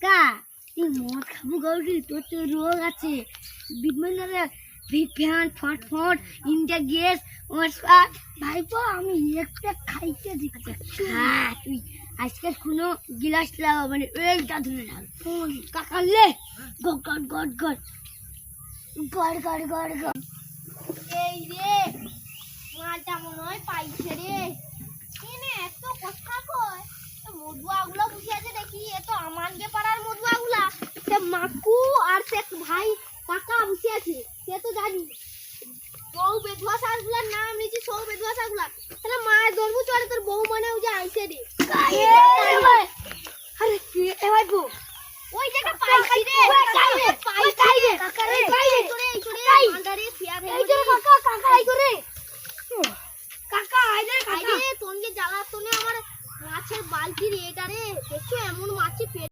কাকা তুই মদ খাবো গৌরী, তোর তো রোগ আছে বিভিন্ন ফ্যান ফটফট ইন্ডিয়া গ্যাস ওর ভাইপো আমি একটা খাইতে দিচ্ছি। হ্যাঁ তুই আজকে কোনো গিলাস লাগা মানে এইটা ধরে রাখ কাকা লে গট গট গট গট গড় গড় গড় গড়। এই রে মালটা মনে হয় পাইছে রে। এনে এত কথা কয় মধুয়াগুলো বসে আছে দেখি, এ তো আমানকে পাড়ার মধুয়াগুলা। সে মাকু আর সে ভাই কাকা বসে আছে, সে তো জানি বউ বেধুয়া শাকগুলার নাম নিয়েছি, সৌ বেধুয়া শাকগুলা। তাহলে মায়ের ধরবো চলে তোর বউ মনে যে আইসে রে। আরে কে এ ভাই বউ ওই জায়গা পাইছি রে পাইছি রে কাকা রে পাইরে তোরে এই তোরে আন্ডারে ফিয়া রে এই তোরে কাকা কাকা আই করে কাকা আই রে কাকা তোনকে জ্বালা তোনে আমার মাছের বালতি রে এটা রে দেখছো এমন মাছি